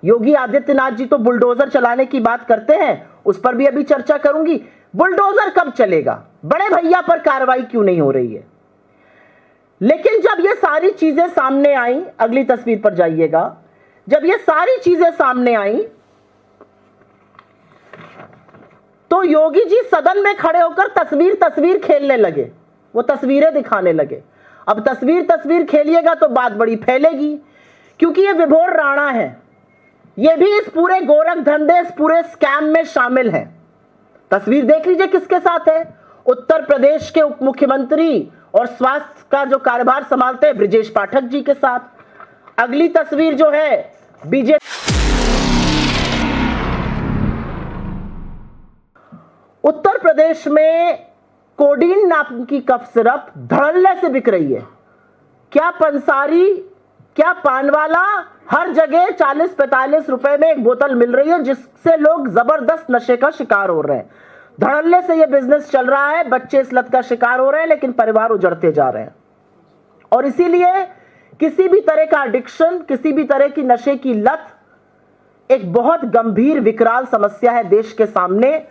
योगी आदित्यनाथ जी तो बुलडोजर चलाने की बात करते हैं, उस पर भी अभी चर्चा करूंगी। बुलडोजर कब चलेगा, बड़े भैया पर कार्रवाई क्यों नहीं हो रही है। लेकिन जब ये सारी चीजें सामने आई, अगली तस्वीर पर जाइएगा, जब ये सारी चीजें सामने आई तो योगी जी सदन में खड़े होकर तस्वीर खेलने लगे, वो तस्वीरें दिखाने लगे। अब तस्वीर खेलिएगा तो बात बड़ी फैलेगी, क्योंकि ये विभोर राणा है, ये भी इस पूरे गोरख धंधे, इस पूरे स्कैम में शामिल है। तस्वीर देख लीजिए किसके साथ है, उत्तर प्रदेश के उप मुख्यमंत्री और स्वास्थ्य का जो कार्यभार संभालते हैं ब्रजेश पाठक जी के साथ। अगली तस्वीर जो है बीजेपी, उत्तर प्रदेश में कोडीन नाम की कफ सिरप धड़ल्ले से बिक रही है। क्या पंसारी, क्या पानवाला, हर जगह 40-45 रुपए में एक बोतल मिल रही है, जिससे लोग जबरदस्त नशे का शिकार हो रहे हैं। धड़ल्ले से यह बिजनेस चल रहा है, बच्चे इस लत का शिकार हो रहे हैं, लेकिन परिवार उजड़ते जा रहे हैं। और इसीलिए किसी भी तरह का एडिक्शन, किसी भी तरह की नशे की लत एक बहुत गंभीर विकराल समस्या है देश के सामने,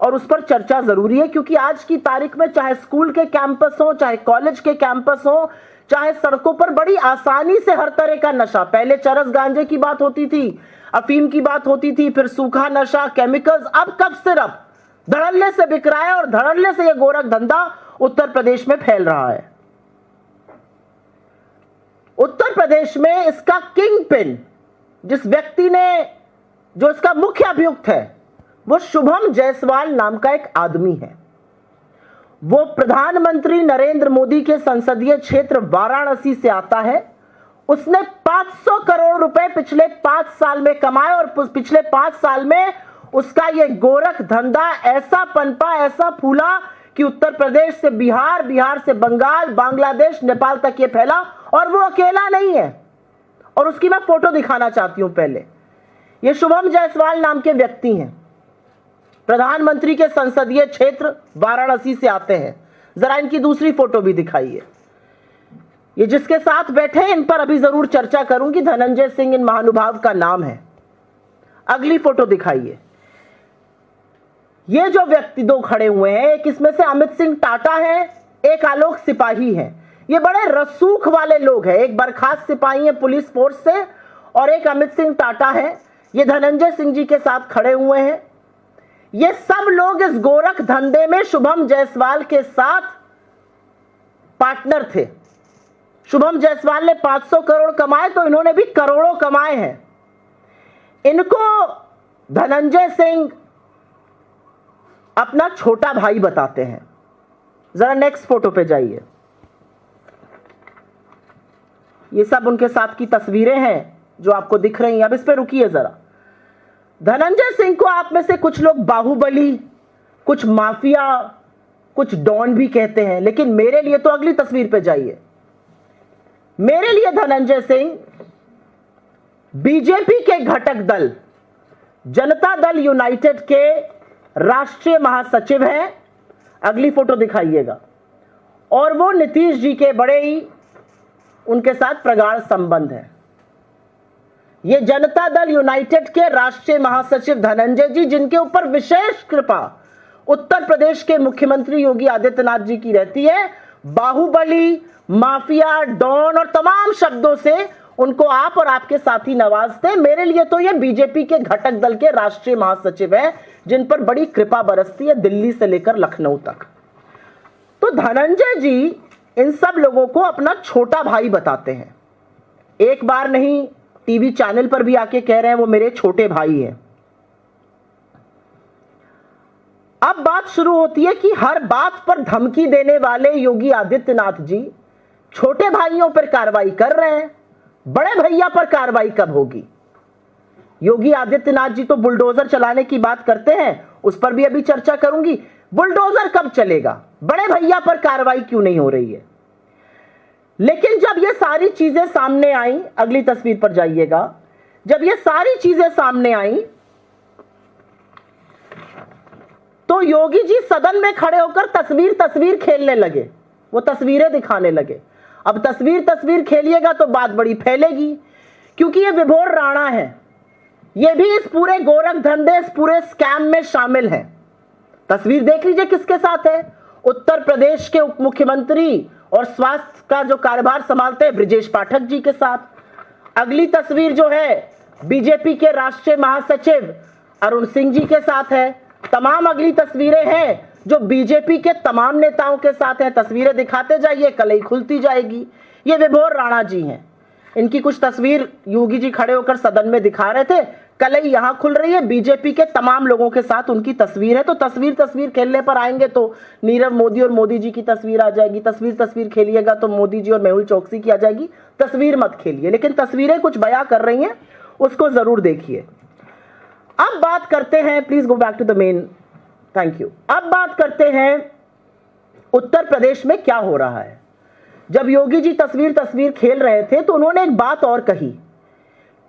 और उस पर चर्चा जरूरी है। क्योंकि आज की तारीख में चाहे स्कूल के कैंपस हो, चाहे कॉलेज के कैंपस हो, चाहे सड़कों पर बड़ी आसानी से हर तरह का नशा, पहले चरस गांजे की बात होती थी, अफीम की बात होती थी, फिर सूखा नशा, केमिकल्स, अब कफ सिरप धड़ल्ले से बिक रहा है। और धड़ल्ले से यह गोरख धंधा उत्तर प्रदेश में फैल रहा है। उत्तर प्रदेश में इसका किंग पिन, जिस व्यक्ति ने, जो इसका मुख्य अभियुक्त है, वो शुभम जायसवाल नाम का एक आदमी है। वो प्रधानमंत्री नरेंद्र मोदी के संसदीय क्षेत्र वाराणसी से आता है। उसने 500 करोड़ रुपए पिछले 5 साल में कमाए, और पिछले 5 साल में उसका ये गोरख धंधा ऐसा पनपा, ऐसा फूला कि उत्तर प्रदेश से बिहार, बिहार से बंगाल, बांग्लादेश, नेपाल तक ये फैला। और वो अकेला नहीं है, और उसकी मैं फोटो दिखाना चाहती हूं। पहले ये शुभम जायसवाल नाम के व्यक्ति हैं, प्रधानमंत्री के संसदीय क्षेत्र वाराणसी से आते हैं। जरा इनकी दूसरी फोटो भी दिखाइए। ये जिसके साथ बैठे हैं, इन पर अभी जरूर चर्चा करूंगी। धनंजय सिंह इन महानुभाव का नाम है। अगली फोटो दिखाइए। ये जो व्यक्ति दो खड़े हुए हैं, एक इसमें से अमित सिंह टाटा है, एक आलोक सिपाही है। ये बड़े रसूख वाले लोग हैं, एक बर्खास्त सिपाही है पुलिस फोर्स से, और एक अमित सिंह टाटा है। ये धनंजय सिंह जी के साथ खड़े हुए हैं। ये सब लोग इस गोरख धंधे में शुभम जायसवाल के साथ पार्टनर थे। शुभम जायसवाल ने 500 करोड़ कमाए, तो इन्होंने भी करोड़ों कमाए हैं। इनको धनंजय सिंह अपना छोटा भाई बताते हैं। जरा नेक्स्ट फोटो पे जाइए। ये सब उनके साथ की तस्वीरें हैं जो आपको दिख रही हैं। अब इस पे रुकिए जरा। धनंजय सिंह को आप में से कुछ लोग बाहुबली, कुछ माफिया, कुछ डॉन भी कहते हैं, लेकिन मेरे लिए तो अगली तस्वीर पे जाइए। मेरे लिए धनंजय सिंह बीजेपी के घटक दल जनता दल यूनाइटेड के राष्ट्रीय महासचिव हैं। अगली फोटो दिखाइएगा। और वो नीतीश जी के बड़े ही उनके साथ प्रगाढ़ संबंध है। ये जनता दल यूनाइटेड के राष्ट्रीय महासचिव धनंजय जी, जिनके ऊपर विशेष कृपा उत्तर प्रदेश के मुख्यमंत्री योगी आदित्यनाथ जी की रहती है, बाहुबली, माफिया, डॉन और तमाम शब्दों से उनको आप और आपके साथी नवाजते। मेरे लिए तो ये बीजेपी के घटक दल के राष्ट्रीय महासचिव हैं, जिन पर बड़ी कृपा बरसती है दिल्ली से लेकर लखनऊ तक। तो धनंजय जी इन सब लोगों को अपना छोटा भाई बताते हैं। एक बार नहीं, टीवी चैनल पर भी आके कह रहे हैं वो मेरे छोटे भाई हैं। अब बात शुरू होती है कि हर बात पर धमकी देने वाले योगी आदित्यनाथ जी छोटे भाइयों पर कार्रवाई कर रहे हैं, बड़े भैया पर कार्रवाई कब होगी। योगी आदित्यनाथ जी तो बुलडोजर चलाने की बात करते हैं, उस पर भी अभी चर्चा करूंगी। बुलडोजर कब चलेगा, बड़े भैया पर कार्रवाई क्यों नहीं हो रही है। लेकिन जब ये सारी चीजें सामने आई, अगली तस्वीर पर जाइएगा, जब ये सारी चीजें सामने आई तो योगी जी सदन में खड़े होकर तस्वीर खेलने लगे, वो तस्वीरें दिखाने लगे। अब तस्वीर खेलिएगा तो बात बड़ी फैलेगी, क्योंकि ये विभोर राणा है, ये भी इस पूरे गोरख धंधे, इस पूरे स्कैम में शामिल है। तस्वीर देख लीजिए किसके साथ है। उत्तर प्रदेश के उप मुख्यमंत्री और स्वास्थ्य का जो कार्यभार संभालते हैं ब्रजेश पाठक जी के साथ। अगली तस्वीर जो है बीजेपी के राष्ट्रीय महासचिव अरुण सिंह जी के साथ है। तमाम अगली तस्वीरें हैं जो बीजेपी के तमाम नेताओं के साथ हैं। तस्वीरें दिखाते जाइए, कलई खुलती जाएगी। ये विभोर राणा जी हैं, इनकी कुछ तस्वीर योगी जी खड़े होकर सदन में दिखा रहे थे, कलई यहां खुल रही है। बीजेपी के तमाम लोगों के साथ उनकी तस्वीर है। तो तस्वीर खेलने पर आएंगे तो नीरव मोदी और मोदी जी की तस्वीर आ जाएगी। तस्वीर खेलिएगा तो मोदी जी और मेहुल चौकसी की आ जाएगी। तस्वीर मत खेलिए, लेकिन तस्वीरें कुछ बयां कर रही हैं, उसको जरूर देखिए। अब बात करते हैं, please go back to the main, thank you. अब बात करते हैं उत्तर प्रदेश में क्या हो रहा है। जब योगी जी तस्वीर खेल रहे थे तो उन्होंने एक बात और कही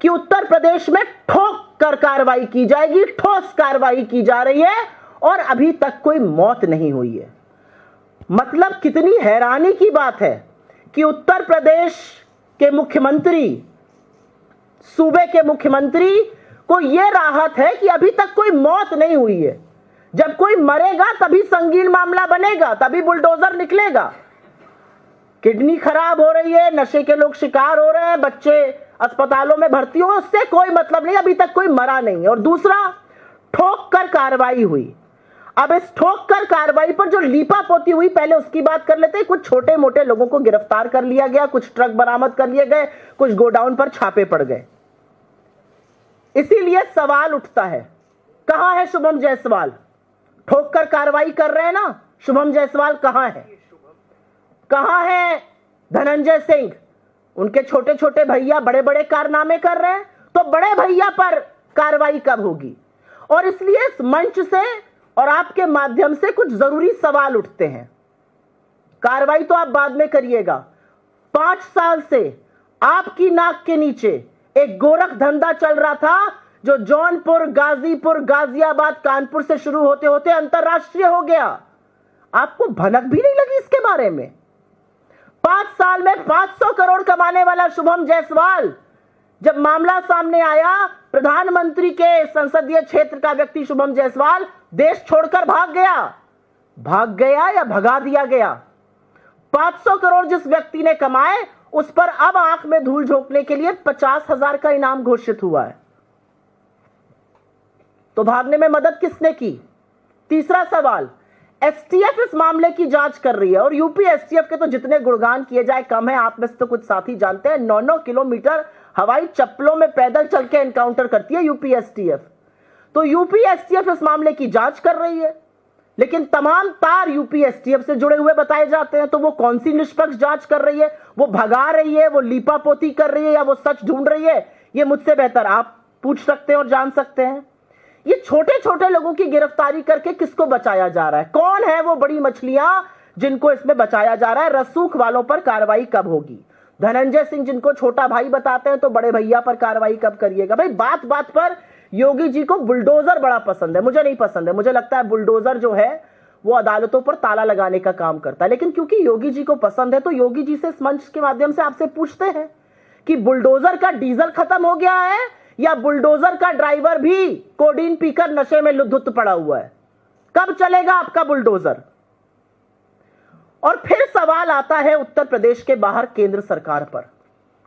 कि उत्तर प्रदेश में ठोक कर कार्रवाई की जाएगी, ठोस कार्रवाई की जा रही है और अभी तक कोई मौत नहीं हुई है। मतलब कितनी हैरानी की बात है कि उत्तर प्रदेश के मुख्यमंत्री, सूबे के मुख्यमंत्री को यह राहत है कि अभी तक कोई मौत नहीं हुई है। जब कोई मरेगा तभी संगीन मामला बनेगा, तभी बुलडोजर निकलेगा। किडनी खराब हो रही है, नशे के लोग शिकार हो रहे हैं, बच्चे अस्पतालों में भर्ती हो, उससे कोई मतलब नहीं, अभी तक कोई मरा नहीं। और दूसरा, ठोक कर कार्रवाई हुई। अब इस ठोक कर कार्रवाई पर जो लीपापोती हुई, पहले उसकी बात कर लेते हैं। कुछ छोटे मोटे लोगों को गिरफ्तार कर लिया गया, कुछ ट्रक बरामद कर लिए गए, कुछ गोडाउन पर छापे पड़ गए। इसीलिए सवाल उठता है, कहां है शुभम जायसवाल? ठोक कर कार्रवाई कर रहे हैं ना, शुभम जायसवाल कहां है? कहां है धनंजय सिंह? उनके छोटे छोटे भैया बड़े बड़े कारनामे कर रहे हैं, तो बड़े भैया पर कार्रवाई कब होगी? और इसलिए इस मंच से और आपके माध्यम से कुछ जरूरी सवाल उठते हैं। कार्रवाई तो आप बाद में करिएगा। 5 साल से आपकी नाक के नीचे एक गोरख धंधा चल रहा था जो जौनपुर, गाजीपुर, गाजियाबाद, कानपुर से शुरू होते होते अंतरराष्ट्रीय हो गया। आपको भनक भी नहीं लगी इसके बारे में? 5 साल में 500 करोड़ कमाने वाला शुभम जायसवाल, जब मामला सामने आया, प्रधानमंत्री के संसदीय क्षेत्र का व्यक्ति शुभम जायसवाल देश छोड़कर भाग गया या भगा दिया गया। 500 करोड़ जिस व्यक्ति ने कमाए, उस पर अब आंख में धूल झोंकने के लिए 50,000 का इनाम घोषित हुआ है। तो भागने में मदद किसने की? तीसरा सवाल, एसटीएफ इस मामले की जांच कर रही है और यूपी एसटीएफ के तो जितने गुणगान किए जाए कम है। आप में से तो कुछ साथी जानते हैं, 9-9 किलोमीटर हवाई चप्पलों में पैदल चल के एनकाउंटर करती है यूपी एसटीएफ। तो यूपी एसटीएफ इस मामले की जांच कर रही है, लेकिन तमाम तार यूपी एसटीएफ से जुड़े हुए बताए जाते हैं। तो वो कौन सी निष्पक्ष जांच कर रही है? वो भगा रही है, वो लीपापोती कर रही है, या वो सच ढूंढ रही है? ये मुझसे बेहतर आप पूछ सकते हैं और जान सकते हैं। ये छोटे छोटे लोगों की गिरफ्तारी करके किसको बचाया जा रहा है? कौन है वो बड़ी मछलियां जिनको इसमें बचाया जा रहा है? रसूख वालों पर कार्रवाई कब होगी? धनंजय सिंह जिनको छोटा भाई बताते हैं, तो बड़े भैया पर कार्रवाई कब करिएगा? भाई बात बात पर योगी जी को बुलडोजर बड़ा पसंद है, मुझे नहीं पसंद है। मुझे लगता है बुलडोजर जो है वो अदालतों पर ताला लगाने का काम करता है। लेकिन क्योंकि योगी जी को पसंद है, तो योगी जी से इस मंच के माध्यम से आपसे पूछते हैं कि बुलडोजर का डीजल खत्म हो गया है या बुलडोजर का ड्राइवर भी कोडीन पीकर नशे में लुत्थ पड़ा हुआ है? कब चलेगा आपका बुलडोजर? और फिर सवाल आता है उत्तर प्रदेश के बाहर केंद्र सरकार पर।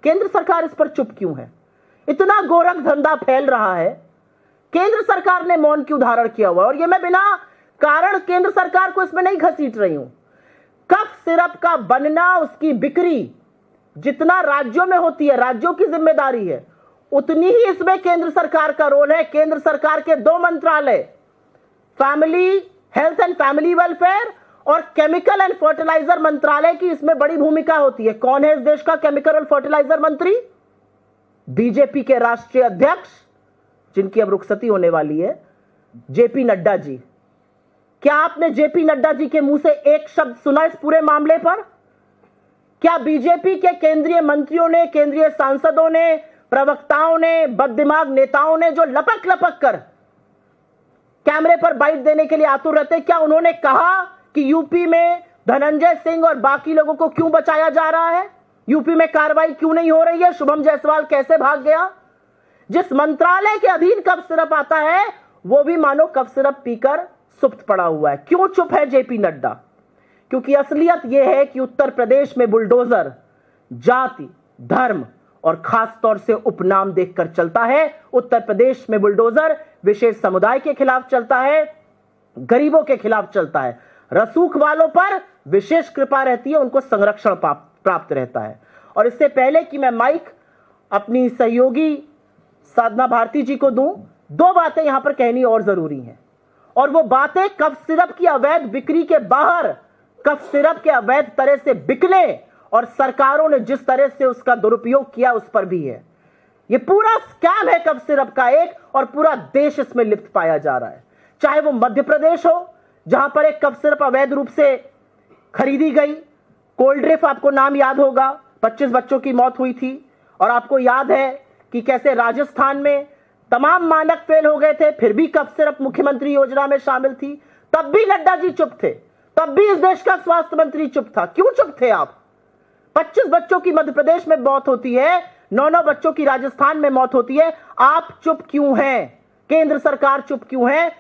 केंद्र सरकार इस पर चुप क्यों है? इतना गोरख धंधा फैल रहा है, केंद्र सरकार ने मौन क्यों धारण किया हुआ? और यह मैं बिना कारण केंद्र सरकार को इसमें नहीं घसीट रही हूं। कफ सिरप का बनना, उसकी बिक्री जितना राज्यों में होती है, राज्यों की जिम्मेदारी है, उतनी ही इसमें केंद्र सरकार का रोल है। केंद्र सरकार के 2 मंत्रालय, family health and family welfare और केमिकल एंड फर्टिलाइजर मंत्रालय की इसमें बड़ी भूमिका होती है। कौन है इस देश का केमिकल और फर्टिलाइजर मंत्री? बीजेपी के राष्ट्रीय अध्यक्ष, जिनकी अब रुखसती होने वाली है, जेपी नड्डा जी। क्या आपने जेपी नड्डा जी के मुंह से एक शब्द सुना इस पूरे मामले पर? क्या बीजेपी के केंद्रीय मंत्रियों ने, केंद्रीय सांसदों ने, प्रवक्ताओं ने, बददिमाग नेताओं ने जो लपक लपक कर कैमरे पर बाइट देने के लिए आतुर रहते, क्या उन्होंने कहा कि यूपी में धनंजय सिंह और बाकी लोगों को क्यों बचाया जा रहा है? यूपी में कार्रवाई क्यों नहीं हो रही है? शुभम जायसवाल कैसे भाग गया? जिस मंत्रालय के अधीन कफ सिरप आता है वो भी मानो कफ सिरप पीकर सुप्त पड़ा हुआ है। क्यों चुप है जेपी नड्डा? क्योंकि असलियत यह है कि उत्तर प्रदेश में बुलडोजर जाति, धर्म और खास तौर से उपनाम देखकर चलता है। उत्तर प्रदेश में बुलडोजर विशेष समुदाय के खिलाफ चलता है, गरीबों के खिलाफ चलता है, रसूख वालों पर विशेष कृपा रहती है, उनको संरक्षण प्राप्त रहता है। और इससे पहले कि मैं माइक अपनी सहयोगी साधना भारती जी को दूं, दो बातें यहां पर कहनी और जरूरी हैं, और वो बातें कफ सिरप की अवैध बिक्री के बाहर, कफ सिरप के अवैध तरह से बिकने और सरकारों ने जिस तरह से उसका दुरुपयोग किया उस पर भी है। ये पूरा स्कैम है कफ सिरप का एक, और पूरा देश इसमें लिप्त पाया जा रहा है। चाहे वो मध्य प्रदेश हो जहां पर एक कफ सिरप अवैध रूप से खरीदी गई, कोल्ड ड्रिफ, आपको नाम याद होगा, 25 बच्चों की मौत हुई थी। और आपको याद है कि कैसे राजस्थान में तमाम मानक फेल हो गए थे, फिर भी कफ सिरप मुख्यमंत्री योजना में शामिल थी, तब भी नड्डा जी चुप थे, तब भी इस देश का स्वास्थ्य मंत्री चुप था। क्यों चुप थे आप? 25 बच्चों की मध्य प्रदेश में मौत होती है, 9 बच्चों की राजस्थान में मौत होती है, आप चुप क्यों हैं? केंद्र सरकार चुप क्यों है?